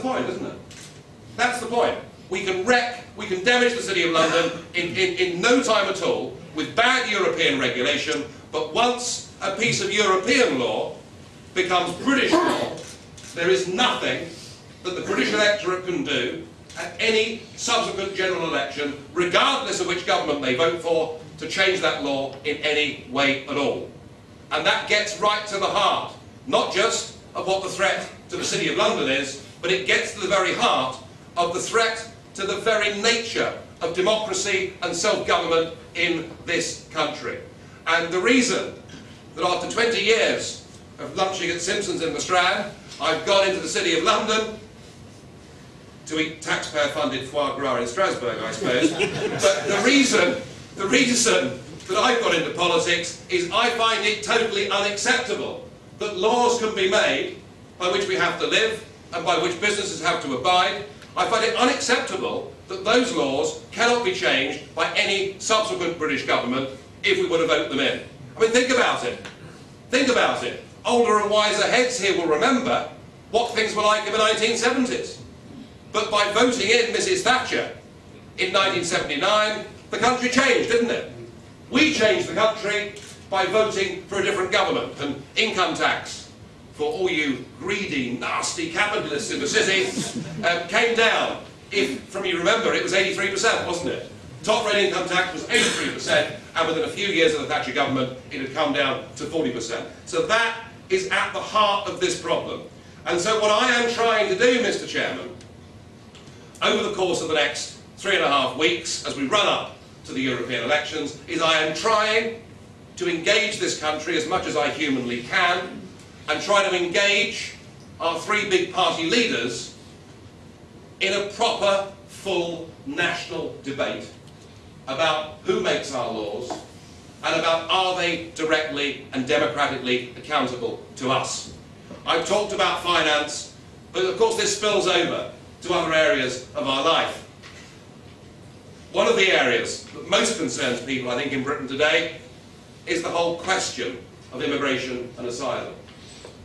point, isn't it? That's the point. We can damage the City of London in no time at all with bad European regulation, but once a piece of European law becomes British law, there is nothing that the British electorate can do at any subsequent general election, regardless of which government they vote for, to change that law in any way at all. And that gets right to the heart, not just of what the threat to the City of London is, but it gets to the very heart of the threat to the very nature of democracy and self-government in this country. And the reason that after 20 years of lunching at Simpson's in the Strand, I've gone into the City of London to eat taxpayer-funded foie gras in Strasbourg, I suppose. But the reason that I've got into politics is I find it totally unacceptable that laws can be made by which we have to live and by which businesses have to abide. I find it unacceptable that those laws cannot be changed by any subsequent British government if we were to vote them in. I mean, think about it. Think about it. Older and wiser heads here will remember what things were like in the 1970s. But by voting in Mrs. Thatcher in 1979, the country changed, didn't it? We changed the country by voting for a different government, and income tax for all you greedy, nasty capitalists in the city came down. If, from you remember, it was 83%, wasn't it? Top rate income tax was 83%, and within a few years of the Thatcher government, it had come down to 40%. So that is at the heart of this problem. And so what I am trying to do, Mr. Chairman, over the course of the next 3.5 weeks, as we run up to the European elections, is I am trying to engage this country as much as I humanly can, and try to engage our three big party leaders in a proper, full national debate about who makes our laws and about are they directly and democratically accountable to us. I've talked about finance, but of course this spills over to other areas of our life. One of the areas that most concerns people, I think, in Britain today is the whole question of immigration and asylum.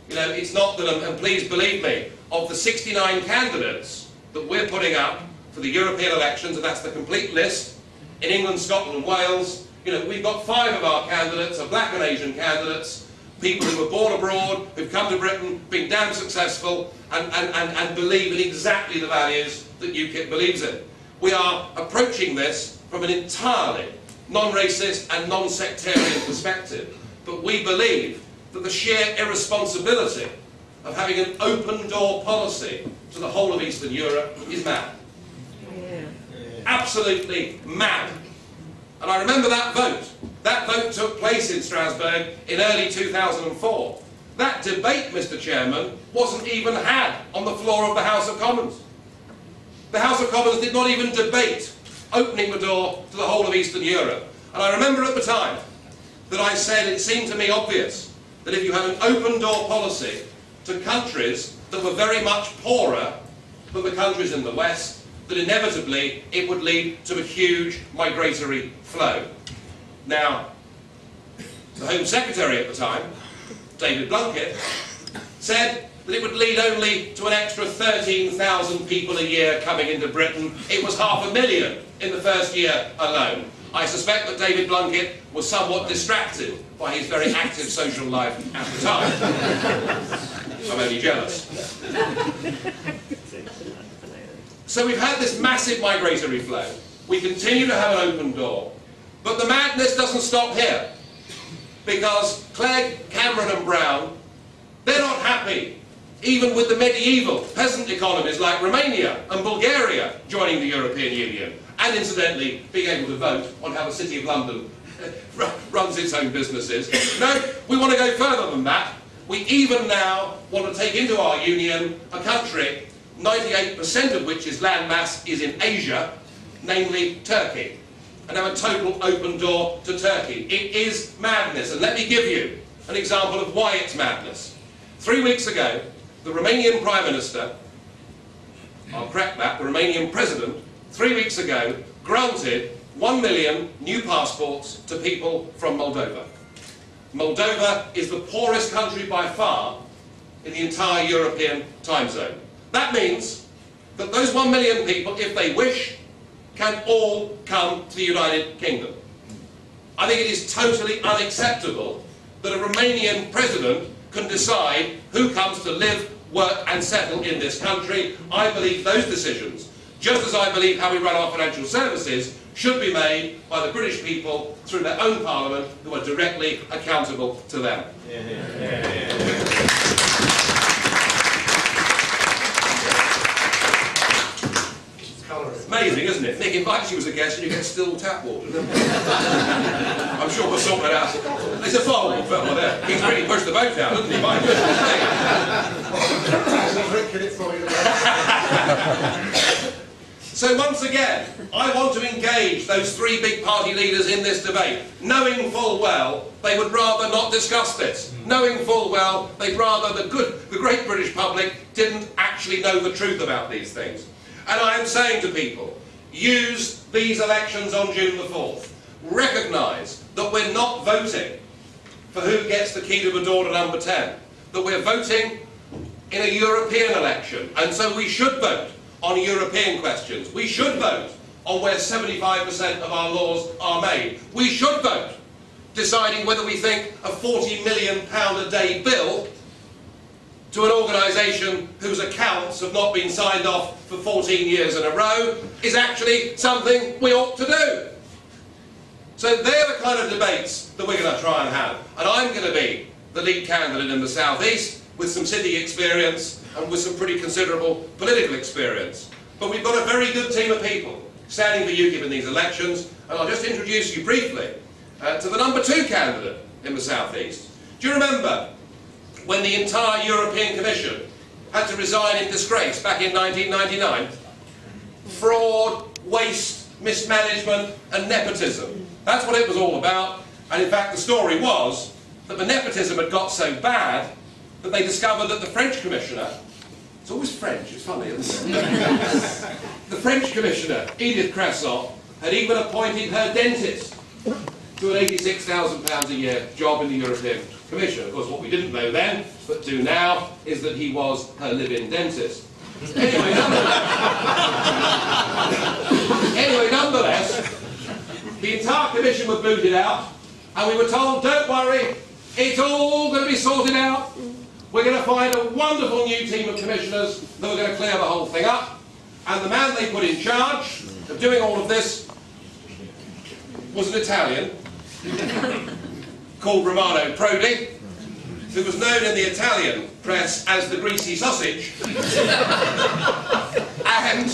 You know, it's not that, and please believe me, of the 69 candidates that we're putting up for the European elections, and that's the complete list, in England, Scotland and Wales, you know, we've got 5 of our candidates are black and Asian candidates, people who were born abroad, who've come to Britain, been damn successful, and believe in exactly the values that UKIP believes in. We are approaching this from an entirely non-racist and non-sectarian perspective, but we believe that the sheer irresponsibility of having an open-door policy to the whole of Eastern Europe is mad. Yeah. Absolutely mad. And I remember that vote. That vote took place in Strasbourg in early 2004. That debate, Mr. Chairman, wasn't even had on the floor of the House of Commons. The House of Commons did not even debate opening the door to the whole of Eastern Europe. And I remember at the time that I said it seemed to me obvious that if you had an open door policy to countries that were very much poorer than the countries in the West, that inevitably it would lead to a huge migratory flow. Now, the Home Secretary at the time, David Blunkett, said that it would lead only to an extra 13,000 people a year coming into Britain. It was 500,000 in the first year alone. I suspect that David Blunkett was somewhat distracted by his very active social life at the time. I'm only jealous. So we've had this massive migratory flow. We continue to have an open door. But the madness doesn't stop here. Because Clegg, Cameron and Brown, they're not happy even with the medieval peasant economies like Romania and Bulgaria joining the European Union, and incidentally being able to vote on how the City of London runs its own businesses. No, we want to go further than that. We even now want to take into our union a country, 98% of which is landmass is in Asia, namely Turkey, and have a total open door to Turkey. It is madness, and let me give you an example of why it's madness. 3 weeks ago, the Romanian Prime Minister, I'll correct that, the Romanian President, 3 weeks ago, granted 1 million new passports to people from Moldova. Moldova is the poorest country by far in the entire European time zone. That means that those 1 million people, if they wish, can all come to the United Kingdom. I think it is totally unacceptable that a Romanian president can decide who comes to live, work and settle in this country. I believe those decisions, just as I believe how we run our financial services, should be made by the British people through their own parliament, who are directly accountable to them. It's amazing, isn't it? Nick invites you as a guest and you get still tap water. I'm sure we'll sort that out. There's a far-walk fellow there. He's really pushed the boat out, hasn't he? My goodness. So once again, I want to engage those three big party leaders in this debate, knowing full well they would rather not discuss this, knowing full well they'd rather the great British public didn't actually know the truth about these things. And I am saying to people, use these elections on June the 4th. Recognise that we're not voting for who gets the key to the door to number 10, that we're voting in a European election, and so we should vote on European questions. We should vote on where 75% of our laws are made. We should vote deciding whether we think a £40 million a day bill to an organisation whose accounts have not been signed off for 14 years in a row is actually something we ought to do. So they're the kind of debates that we're going to try and have. And I'm going to be the lead candidate in the South East with some city experience and with some pretty considerable political experience. But we've got a very good team of people standing for UKIP in these elections, and I'll just introduce you briefly to the number 2 candidate in the South East. Do you remember when the entire European Commission had to resign in disgrace back in 1999? Fraud, waste, mismanagement and nepotism. That's what it was all about. And in fact the story was that the nepotism had got so bad that they discovered that the French commissioner, it's always French, it's funny, isn't it? The French commissioner, Edith Cresson, had even appointed her dentist to an £86,000 a year job in the European Commission. Of course, what we didn't know then, but do now, is that he was her live-in dentist. Anyway, nonetheless, the entire Commission was booted out, and we were told, don't worry, it's all going to be sorted out. We're going to find a wonderful new team of commissioners that are going to clear the whole thing up. And the man they put in charge of doing all of this was an Italian called Romano Prodi, who was known in the Italian press as the greasy sausage, and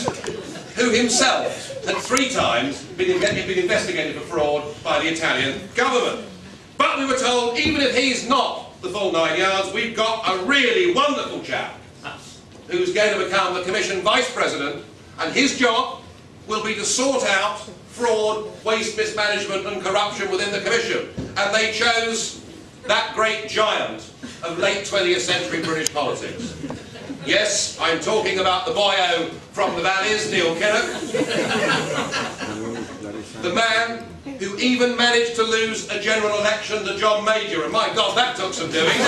who himself had 3 times been investigated for fraud by the Italian government. But we were told, even if he's not the full 9 yards, we've got a really wonderful chap who's going to become the Commission Vice President, and his job will be to sort out fraud, waste, mismanagement and corruption within the Commission. And they chose that great giant of late 20th century British politics. Yes, I'm talking about the boyo from the valleys, Neil Kinnock. The man who even managed to lose a general election to John Major, and my God, that took some doing.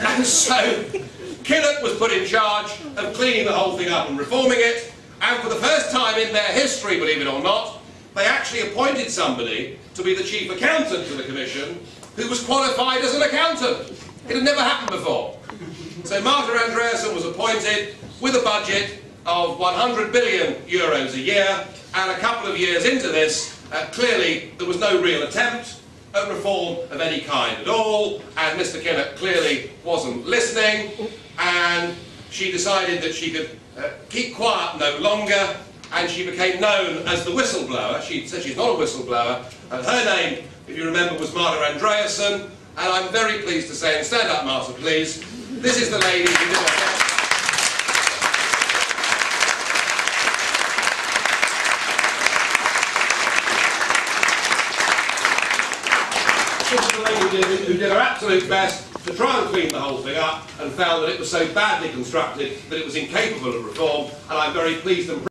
And so, Kinnock was put in charge of cleaning the whole thing up and reforming it, and for the first time in their history, believe it or not, they actually appointed somebody to be the chief accountant to the Commission who was qualified as an accountant. It had never happened before. So Marta Andreasen was appointed with a budget of 100 billion euros a year, and a couple of years into this, clearly there was no real attempt at reform of any kind at all, and Mr. Kinnock clearly wasn't listening, and she decided that she could keep quiet no longer, and she became known as the whistleblower. She said she's not a whistleblower, and her name, if you remember, was Marta Andreasen, and I'm very pleased to say, and stand up Marta please, this is the lady who did her best. This is the lady who did her absolute best to try and clean the whole thing up, and found that it was so badly constructed that it was incapable of reform, and I'm very pleased and